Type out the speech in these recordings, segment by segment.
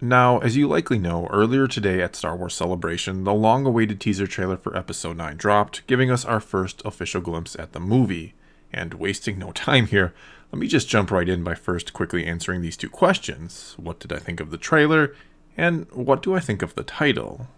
Now, as you likely know, earlier today at Star Wars Celebration, the long-awaited teaser trailer for Episode 9 dropped, giving us our first official glimpse at the movie. And wasting no time here, let me just jump right in by first quickly answering these two questions. What did I think of the trailer? And what do I think of the title?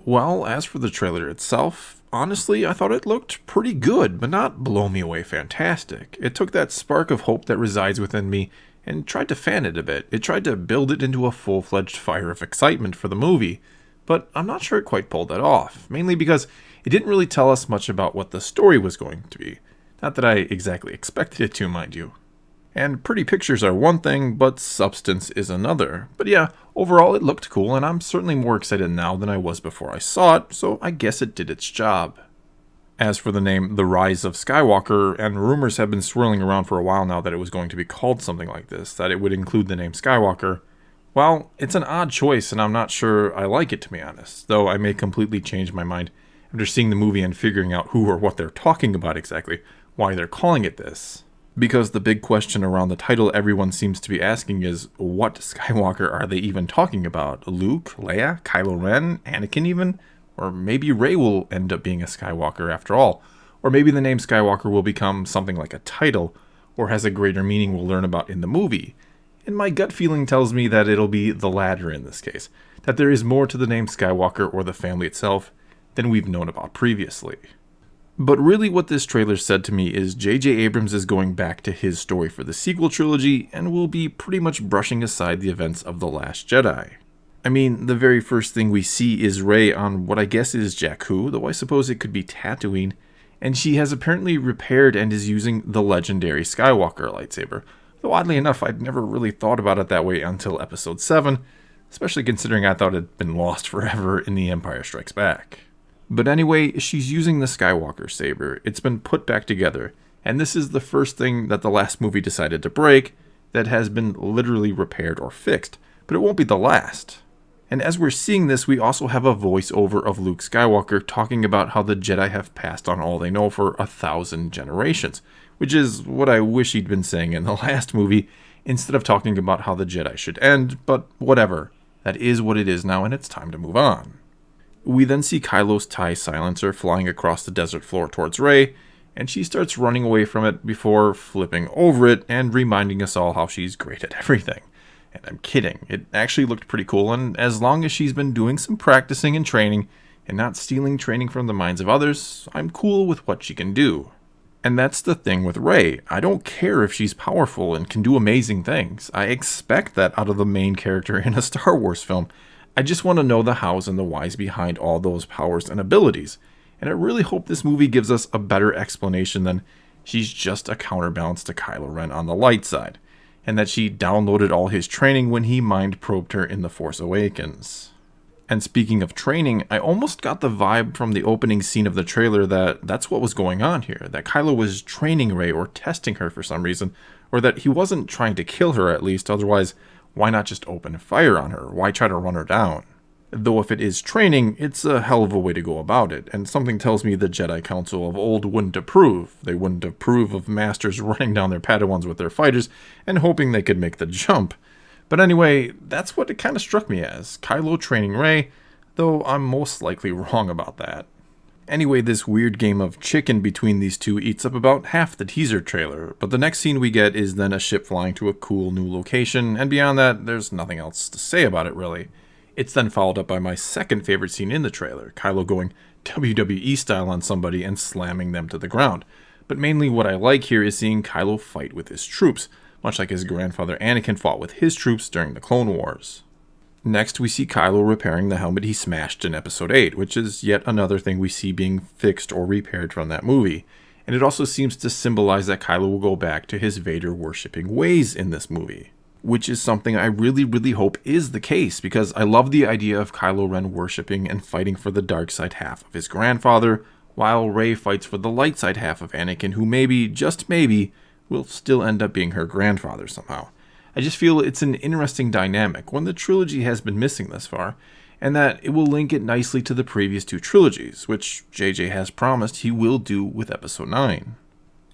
Well, as for the trailer itself, honestly, I thought it looked pretty good, but not blow me away fantastic. It took that spark of hope that resides within me and tried to fan it a bit. It tried to build it into a full-fledged fire of excitement for the movie, but I'm not sure it quite pulled that off, mainly because it didn't really tell us much about what the story was going to be. Not that I exactly expected it to, mind you. And pretty pictures are one thing, but substance is another. But yeah, overall it looked cool, and I'm certainly more excited now than I was before I saw it, so I guess it did its job. As for the name The Rise of Skywalker, and rumors have been swirling around for a while now that it was going to be called something like this, that it would include the name Skywalker, well, it's an odd choice and I'm not sure I like it, to be honest, though I may completely change my mind after seeing the movie and figuring out who or what they're talking about exactly, why they're calling it this. Because the big question around the title everyone seems to be asking is, what Skywalker are they even talking about? Luke? Leia? Kylo Ren? Anakin even? Or maybe Rey will end up being a Skywalker after all. Or maybe the name Skywalker will become something like a title, or has a greater meaning we'll learn about in the movie. And my gut feeling tells me that it'll be the latter in this case, that there is more to the name Skywalker or the family itself than we've known about previously. But really what this trailer said to me is J.J. Abrams is going back to his story for the sequel trilogy and will be pretty much brushing aside the events of The Last Jedi. I mean, the very first thing we see is Rey on what I guess is Jakku, though I suppose it could be Tatooine, and she has apparently repaired and is using the legendary Skywalker lightsaber. Though oddly enough, I'd never really thought about it that way until Episode 7, especially considering I thought it had been lost forever in The Empire Strikes Back. But anyway, she's using the Skywalker Saber. It's been put back together, and this is the first thing that the last movie decided to break that has been literally repaired or fixed, but it won't be the last. And as we're seeing this, we also have a voiceover of Luke Skywalker talking about how the Jedi have passed on all they know for 1,000 generations, which is what I wish he'd been saying in the last movie, instead of talking about how the Jedi should end, but whatever. That is what it is now, and it's time to move on. We then see Kylo's TIE silencer flying across the desert floor towards Rey, and she starts running away from it before flipping over it and reminding us all how she's great at everything. And I'm kidding, it actually looked pretty cool, and as long as she's been doing some practicing and training, and not stealing training from the minds of others, I'm cool with what she can do. And that's the thing with Rey. I don't care if she's powerful and can do amazing things. I expect that out of the main character in a Star Wars film. I just want to know the hows and the whys behind all those powers and abilities. And I really hope this movie gives us a better explanation than she's just a counterbalance to Kylo Ren on the light side, and that she downloaded all his training when he mind probed her in The Force Awakens. And speaking of training, I almost got the vibe from the opening scene of the trailer that that's what was going on here, that Kylo was training Rey or testing her for some reason, or that he wasn't trying to kill her at least, otherwise why not just open fire on her? Why try to run her down? Though if it is training, it's a hell of a way to go about it, and something tells me the Jedi Council of old wouldn't approve. They wouldn't approve of masters running down their Padawans with their fighters and hoping they could make the jump. But anyway, that's what it kind of struck me as, Kylo training Rey, though I'm most likely wrong about that. Anyway, this weird game of chicken between these two eats up about half the teaser trailer, but the next scene we get is then a ship flying to a cool new location, and beyond that, there's nothing else to say about it really. It's then followed up by my second favorite scene in the trailer, Kylo going WWE style on somebody and slamming them to the ground. But mainly what I like here is seeing Kylo fight with his troops, much like his grandfather Anakin fought with his troops during the Clone Wars. Next, we see Kylo repairing the helmet he smashed in Episode 8, which is yet another thing we see being fixed or repaired from that movie. And it also seems to symbolize that Kylo will go back to his Vader-worshipping ways in this movie. Which is something I really hope is the case, because I love the idea of Kylo Ren worshipping and fighting for the dark side half of his grandfather, while Rey fights for the light side half of Anakin, who maybe, just maybe, will still end up being her grandfather somehow. I just feel it's an interesting dynamic, one the trilogy has been missing thus far, and that it will link it nicely to the previous two trilogies, which JJ has promised he will do with Episode 9.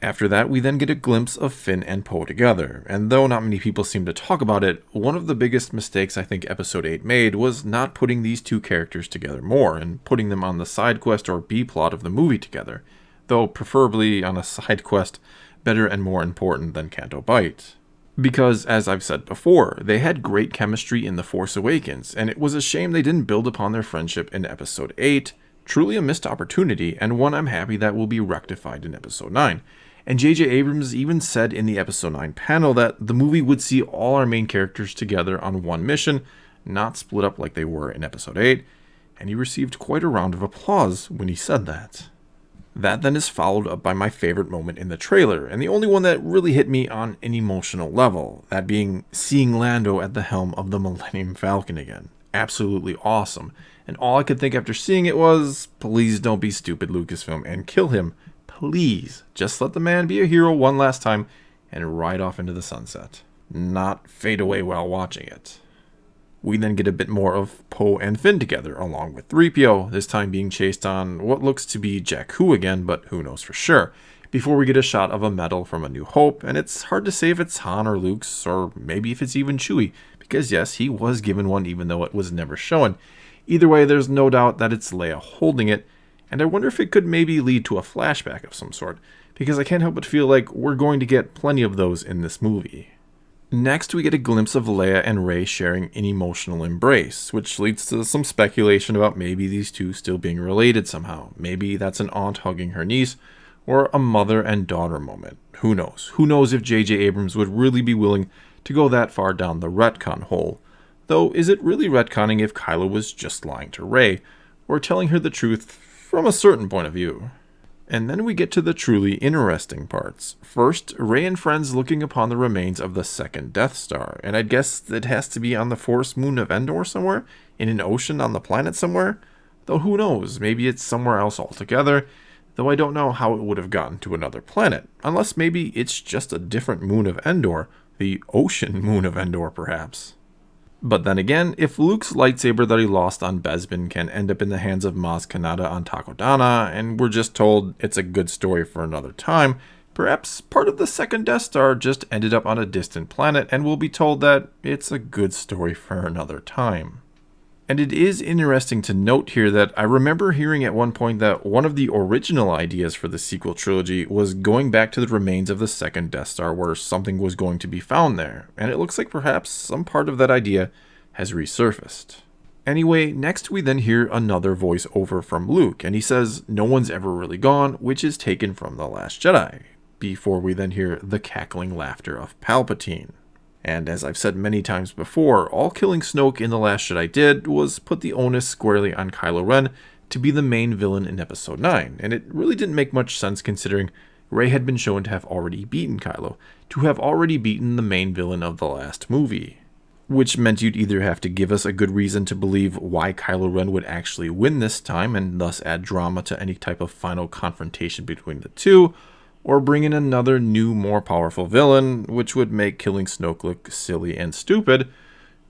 After that, we then get a glimpse of Finn and Poe together, and though not many people seem to talk about it, one of the biggest mistakes I think Episode 8 made was not putting these two characters together more, and putting them on the side quest or B-plot of the movie together, though preferably on a side quest better and more important than Canto Bight. Because, as I've said before, they had great chemistry in The Force Awakens, and it was a shame they didn't build upon their friendship in Episode 8, truly a missed opportunity, and one I'm happy that will be rectified in Episode 9. And J.J. Abrams even said in the Episode 9 panel that the movie would see all our main characters together on one mission, not split up like they were in Episode 8, and he received quite a round of applause when he said that. That then is followed up by my favorite moment in the trailer, and the only one that really hit me on an emotional level, that being seeing Lando at the helm of the Millennium Falcon again. Absolutely awesome. And all I could think after seeing it was, please don't be stupid, Lucasfilm, and kill him. Please, just let the man be a hero one last time and ride off into the sunset. Not fade away while watching it. We then get a bit more of Poe and Finn together, along with 3PO, this time being chased on what looks to be Jakku again, but who knows for sure, before we get a shot of a medal from A New Hope, and it's hard to say if it's Han or Luke's, or maybe if it's even Chewie, because yes, he was given one even though it was never shown. Either way, there's no doubt that it's Leia holding it, and I wonder if it could maybe lead to a flashback of some sort, because I can't help but feel like we're going to get plenty of those in this movie. Next, we get a glimpse of Leia and Rey sharing an emotional embrace, which leads to some speculation about maybe these two still being related somehow. Maybe that's an aunt hugging her niece, or a mother and daughter moment. Who knows? Who knows if J.J. Abrams would really be willing to go that far down the retcon hole? Though, is it really retconning if Kylo was just lying to Rey, or telling her the truth from a certain point of view? And then we get to the truly interesting parts. First, Rey and friends looking upon the remains of the second Death Star, and I'd guess it has to be on the Forest Moon of Endor somewhere? In an ocean on the planet somewhere? Though who knows, maybe it's somewhere else altogether, though I don't know how it would have gotten to another planet, unless maybe it's just a different moon of Endor, the ocean moon of Endor perhaps. But then again, if Luke's lightsaber that he lost on Bespin can end up in the hands of Maz Kanata on Takodana, and we're just told it's a good story for another time, perhaps part of the second Death Star just ended up on a distant planet and we'll be told that it's a good story for another time. And it is interesting to note here that I remember hearing at one point that one of the original ideas for the sequel trilogy was going back to the remains of the second Death Star where something was going to be found there, and it looks like perhaps some part of that idea has resurfaced. Anyway, next we then hear another voiceover from Luke, and he says no one's ever really gone, which is taken from The Last Jedi, before we then hear the cackling laughter of Palpatine. And as I've said many times before, all killing Snoke in The Last Jedi did was put the onus squarely on Kylo Ren to be the main villain in Episode 9, and it really didn't make much sense considering Rey had been shown to have already beaten Kylo, to have already beaten the main villain of the last movie. Which meant you'd either have to give us a good reason to believe why Kylo Ren would actually win this time, and thus add drama to any type of final confrontation between the two, or bring in another new, more powerful villain, which would make killing Snoke look silly and stupid,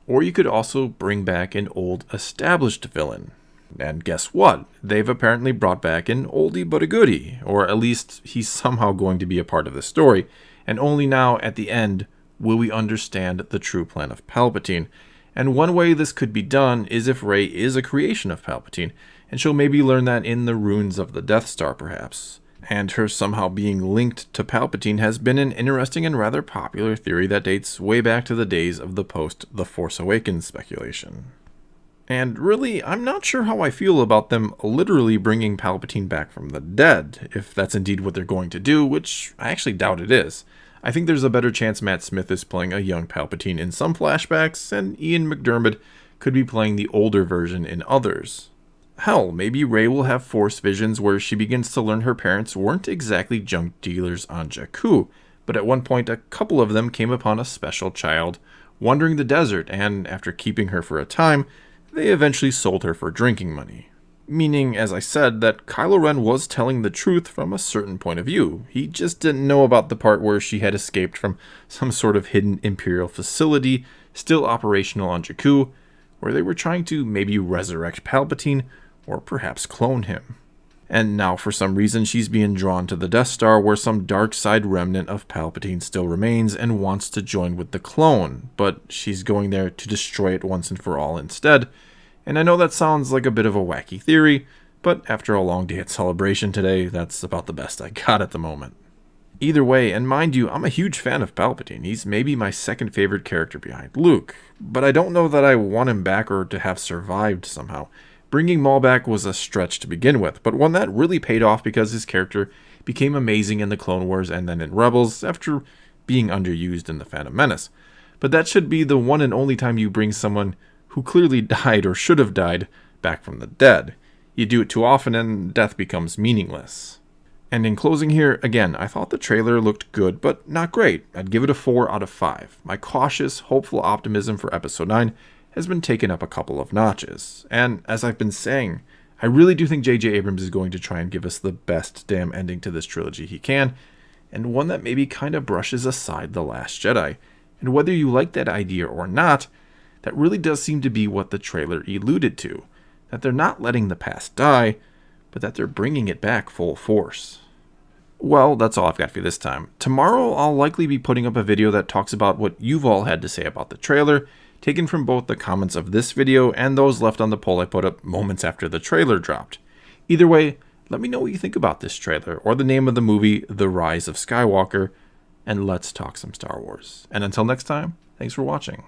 or you could also bring back an old, established villain. And guess what? They've apparently brought back an oldie but a goodie, or at least he's somehow going to be a part of the story, and only now, at the end, will we understand the true plan of Palpatine. And one way this could be done is if Rey is a creation of Palpatine, and she'll maybe learn that in the ruins of the Death Star perhaps. And her somehow being linked to Palpatine has been an interesting and rather popular theory that dates way back to the days of the post-The Force Awakens speculation. And really, I'm not sure how I feel about them literally bringing Palpatine back from the dead, if that's indeed what they're going to do, which I actually doubt it is. I think there's a better chance Matt Smith is playing a young Palpatine in some flashbacks, and Ian McDiarmid could be playing the older version in others. Hell, maybe Rey will have Force visions where she begins to learn her parents weren't exactly junk dealers on Jakku, but at one point a couple of them came upon a special child wandering the desert, and after keeping her for a time, they eventually sold her for drinking money. Meaning, as I said, that Kylo Ren was telling the truth from a certain point of view. He just didn't know about the part where she had escaped from some sort of hidden Imperial facility, still operational on Jakku, where they were trying to maybe resurrect Palpatine, or perhaps clone him. And now for some reason she's being drawn to the Death Star where some dark side remnant of Palpatine still remains and wants to join with the clone, but she's going there to destroy it once and for all instead. And I know that sounds like a bit of a wacky theory, but after a long day at Celebration today, that's about the best I got at the moment. Either way, and mind you, I'm a huge fan of Palpatine. He's maybe my second favorite character behind Luke, but I don't know that I want him back or to have survived somehow. Bringing Maul back was a stretch to begin with, but one that really paid off because his character became amazing in the Clone Wars and then in Rebels after being underused in The Phantom Menace. But that should be the one and only time you bring someone who clearly died or should have died back from the dead. You do it too often and death becomes meaningless. And in closing here, again, I thought the trailer looked good, but not great. I'd give it a 4 out of 5. My cautious, hopeful optimism for Episode 9 has been taken up a couple of notches. And as I've been saying, I really do think J.J. Abrams is going to try and give us the best damn ending to this trilogy he can, and one that maybe kind of brushes aside The Last Jedi. And whether you like that idea or not, that really does seem to be what the trailer alluded to. That they're not letting the past die, but that they're bringing it back full force. Well, that's all I've got for you this time. Tomorrow, I'll likely be putting up a video that talks about what you've all had to say about the trailer, taken from both the comments of this video and those left on the poll I put up moments after the trailer dropped. Either way, let me know what you think about this trailer, or the name of the movie, The Rise of Skywalker, and let's talk some Star Wars. And until next time, thanks for watching.